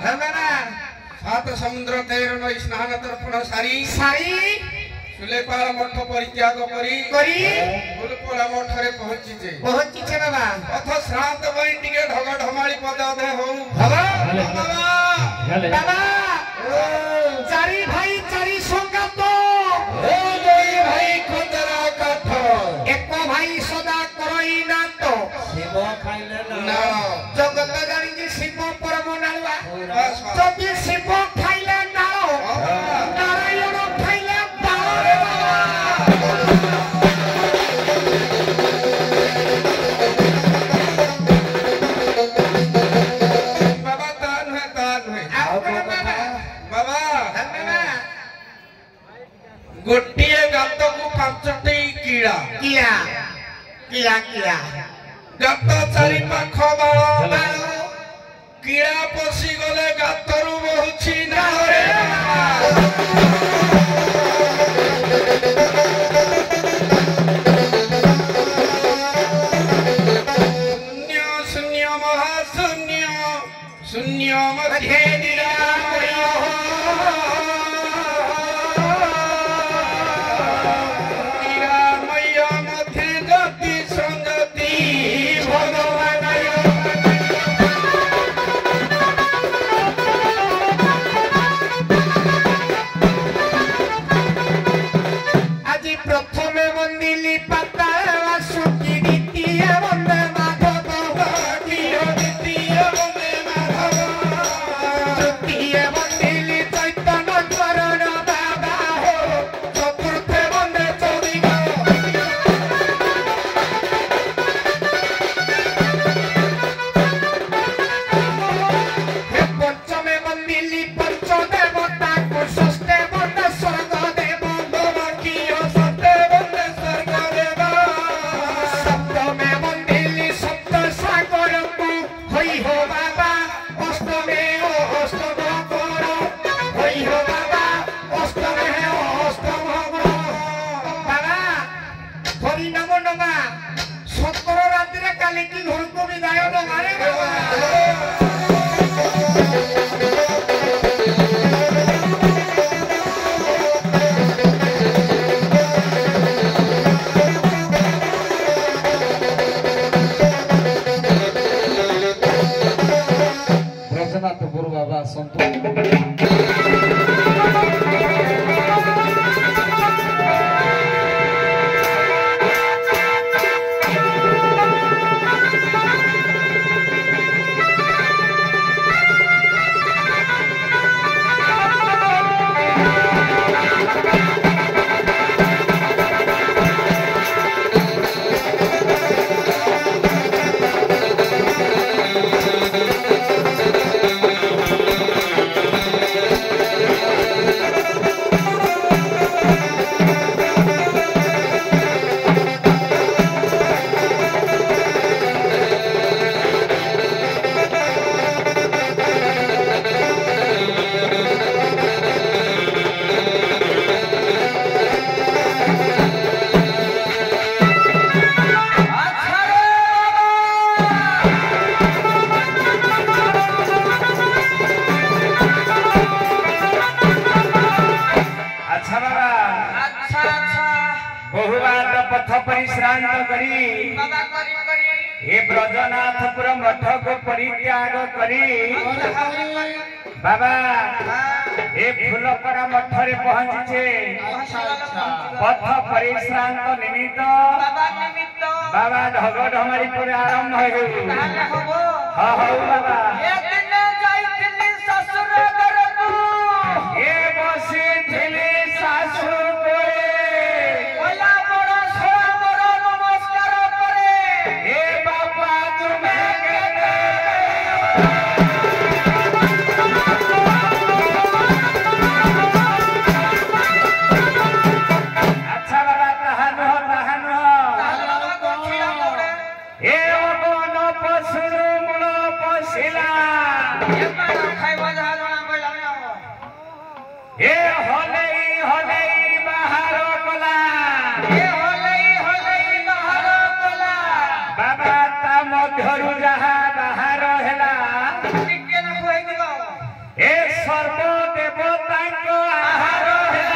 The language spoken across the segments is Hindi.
सात समुद्र 13 नई स्नान तर्पण सारी सुलेपाल मठ परित्याग करी फुलपोला मठ रे पहुंचीचे बाबा पथ श्रांत बई टिके ढग ढमाली पद दे हो बाबा चारी भाई चारी संगात दुई भाई खंजरा काठ एक भाई सदा करई नात शिव खाइले ना जगत जानी जी शिव परम नालुआ जदि शिव खाइले नाल नारायण खाइले बारे बाबा तान है बाबा गोटिए गात को 5टी कीड़ा किया गात चारि पाख बाळ कीड़ा पसी गले गातरू बहुची ना रे शून्य महाशून्य शून्य मध्ये निरामय निरामय मध्ये गति संगति भगवानय আজি প্রথমে বন্দিলি পাতা সুকি দ্বিতীয় বন্দে মাধব द्वितीय वंदे माधव তৃতীয় বন্দিলি চৈতন্য চরণ বাবা হো চতুর্থে বন্দে চৌদিগ পঞ্চমে বন্দিলি পঞ্চ দেবতা ষষ্ঠে বন্দে স্বর্গ দেব कियो सत्य वंदे स्वर्ग देव सप्तमे बंदिली सप्त सागर को होई हो बाबा अष्टमे ओ अष्टम करो होई हो बाबा अष्टमे ओ अष्टम करो बाबा हरि नाम नगा 17 रात्रि रे काली की घर को विदाय नगा रे बाबा ब्रजनाथपुर बाबा संतो बहुवाद पथ परिश्रांत करी हे ब्रजनाथपुर मठ को परित्याग करी बाबा ए फूलपरा मठ रे पहुंचे पथ परिश्रांत निमित्त बाबा ढग ढमारी पर आरंभ हो हां हां बाबा ए बसी थिली सासु सर्व देवता को आहार है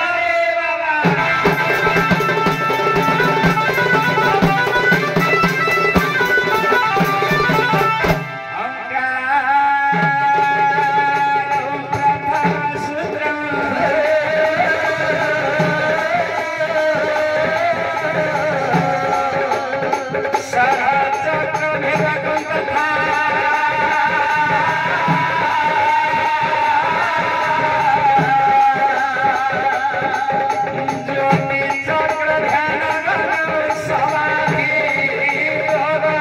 बाबा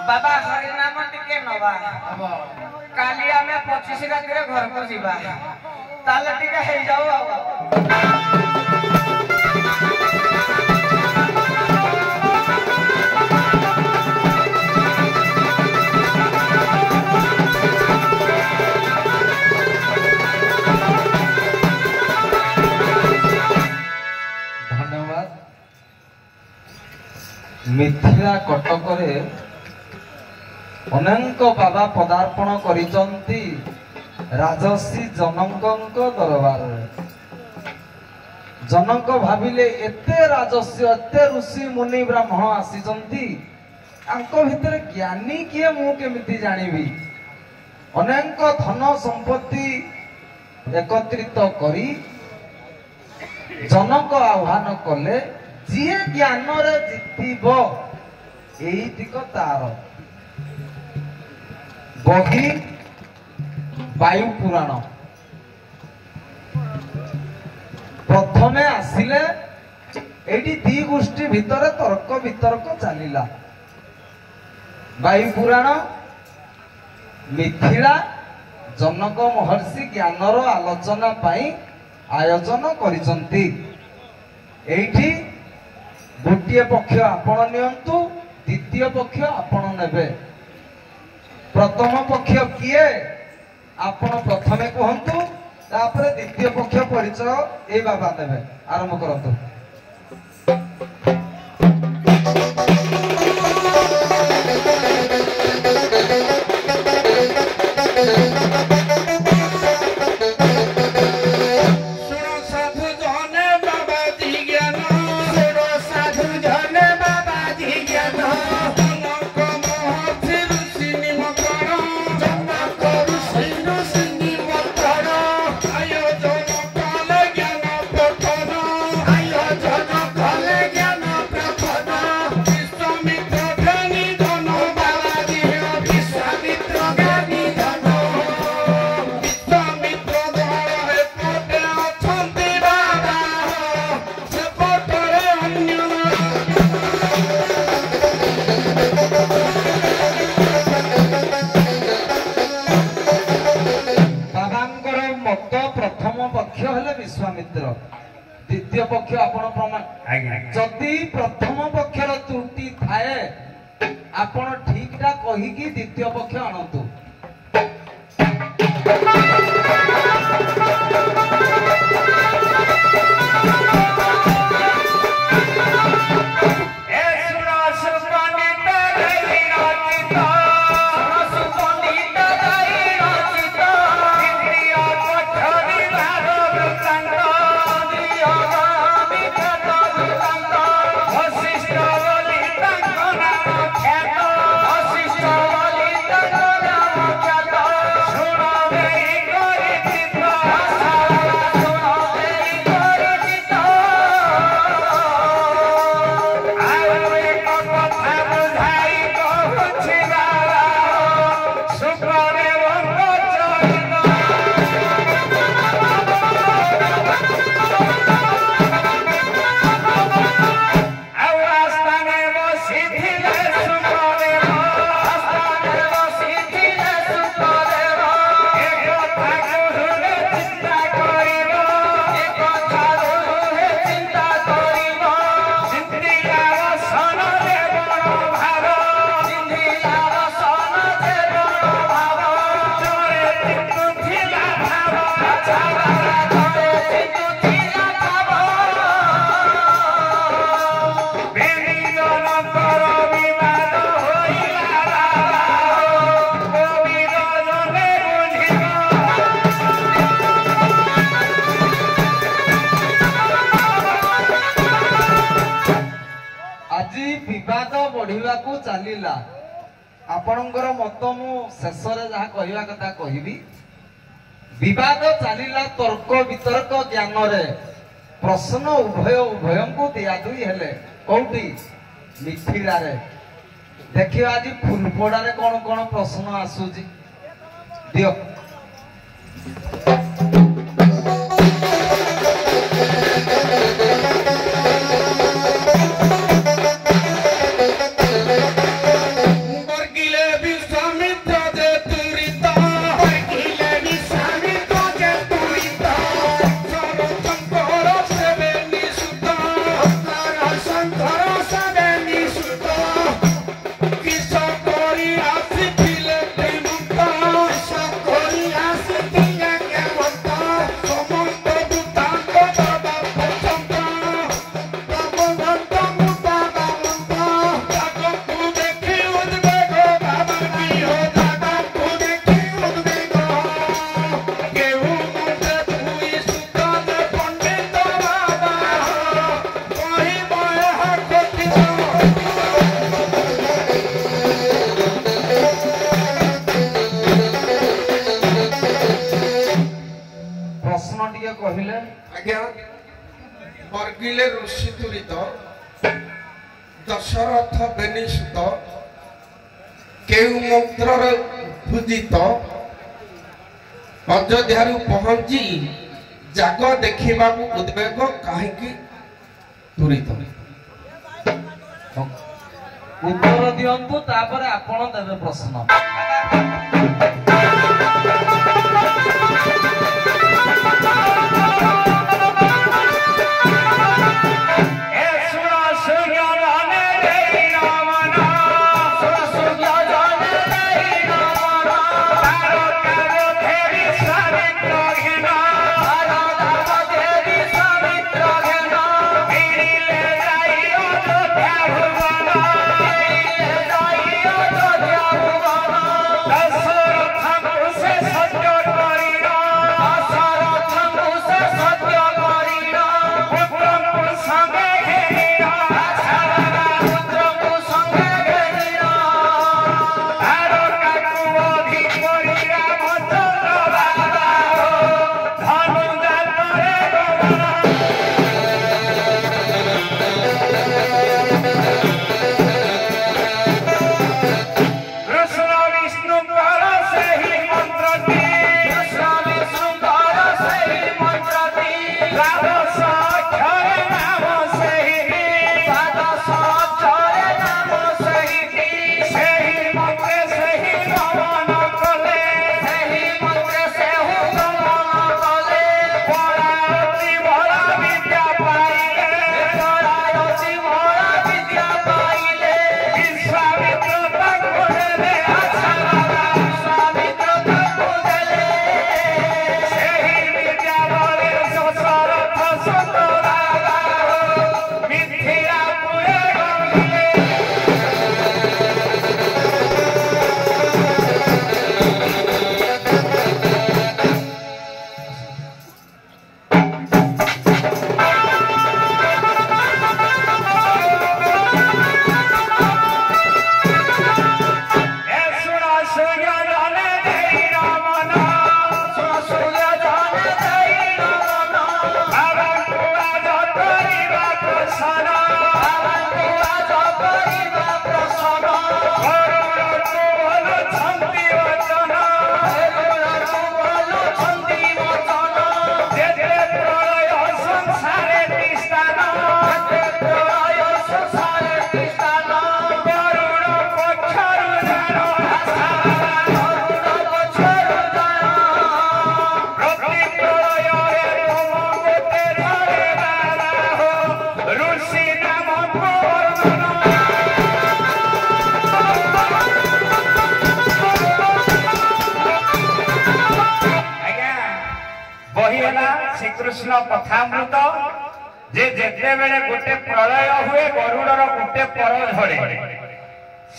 बाबा हरिनाम टिके नवा काली आमे 25 राति रे घर को जीवा ताले टिके हे जाऊ धन्यवाद। मिथिला कटक रे अनेक बाबा पदार्पण करिचंती राजसी जनक दरबार जनक भाविले एते राजस्य एते ऋषि मुनि ब्राह्मण आसीचंती आंको भितर ज्ञानी किए मु केमिति जानिबी अनेक धन संपत्ति एकत्रित करी जनक आह्वान कले जी ज्ञान रे जितिब एई दिक तार बही वायु पुराण प्रथमे आसिले एटी दी गोष्ठी भितर तर्क वितर्क चलिला वायु पुराण मिथिला जनक महर्षि ज्ञानर आलोचना पाई आयोजन करिसंती एठी गोटिए पक्ष आपण नियंतु द्वितीय पक्ष आपण नेबे प्रथम पक्ष किए आपण प्रथमे कहंतु तापर द्वितीय पक्ष परिचय ए बाबा देबे आरंभ करंतु द्वितीय पक्ष आपण प्रमाण जदि प्रथम पक्षर त्रुटि थाए आपण ठीकटा कहिकी द्वितीय पक्ष आणतु चलीला आपणकर मत मु शेष जहाँ कहवा कथा कहबी विवाद चलीला तर्क वितर्क ज्ञान रे प्रश्न उभय उभय को दिया दुई हेले कौटी मिथिला रे देखियो आज फुलपड़ा रे कौन कौन प्रश्न आसुजी दियो बर्गिले ऋषि तुरित दशरथ बेनिसुत केउ मंत्र पूजित अयोध्या पहुंची जाग देखा उद्वेग कहीं तुरित उत्तर दियंतु तापर आपण देबे प्रश्न That's बहिला श्रीकृष्ण कथामृत जे जेते बेले गोटे प्रलय हुए गरुड़र गोटे पर झड़े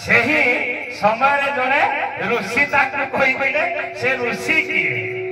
सही समय जड़े ऋषि ताकू कही से ऋषि किए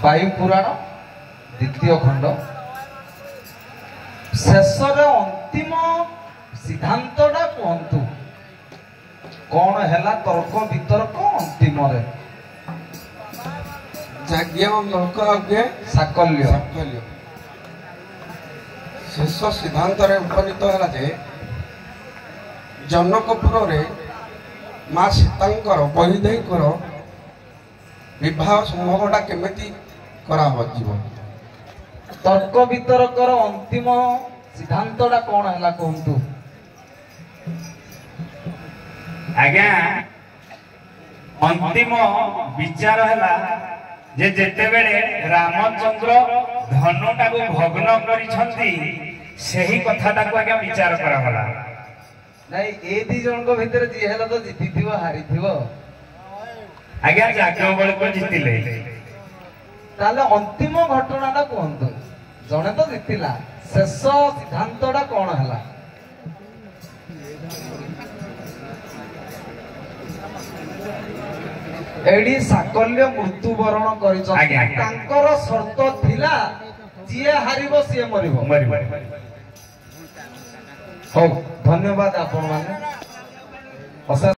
वायु पुराण द्वितीय खंड शेष अंतिम सिद्धांत कहतु कौन है तर्क वितर्क अंतिम साकल्य शेष सिद्धांत उपनीत है जनकपुर माँ सीतांकर वैदेहीकर विवाह संभवटा केमिति तर्क वितर्क अंतिम सिद्धांतटा कौन है कहतु आज्ञा अंतिम विचार है जेते बेले रामचंद्र धनुटा को भग्न करिसंती सही कथाटा को आज्ञा विचार करागला नहीं ए दी जन को भीतर जी हैला तो जीती थिवो हारी थिवो आज्ञा जाग्ञ बल को जीतिले ताले अंतिम घटनाटा कहतु जने तो जीतिला शेष सिद्धांतटा कौन है एडी साकल्य मृत्युवरण कर शर्त थिला जी हारिबो सी मरिबो हो धन्यवाद आपण माने।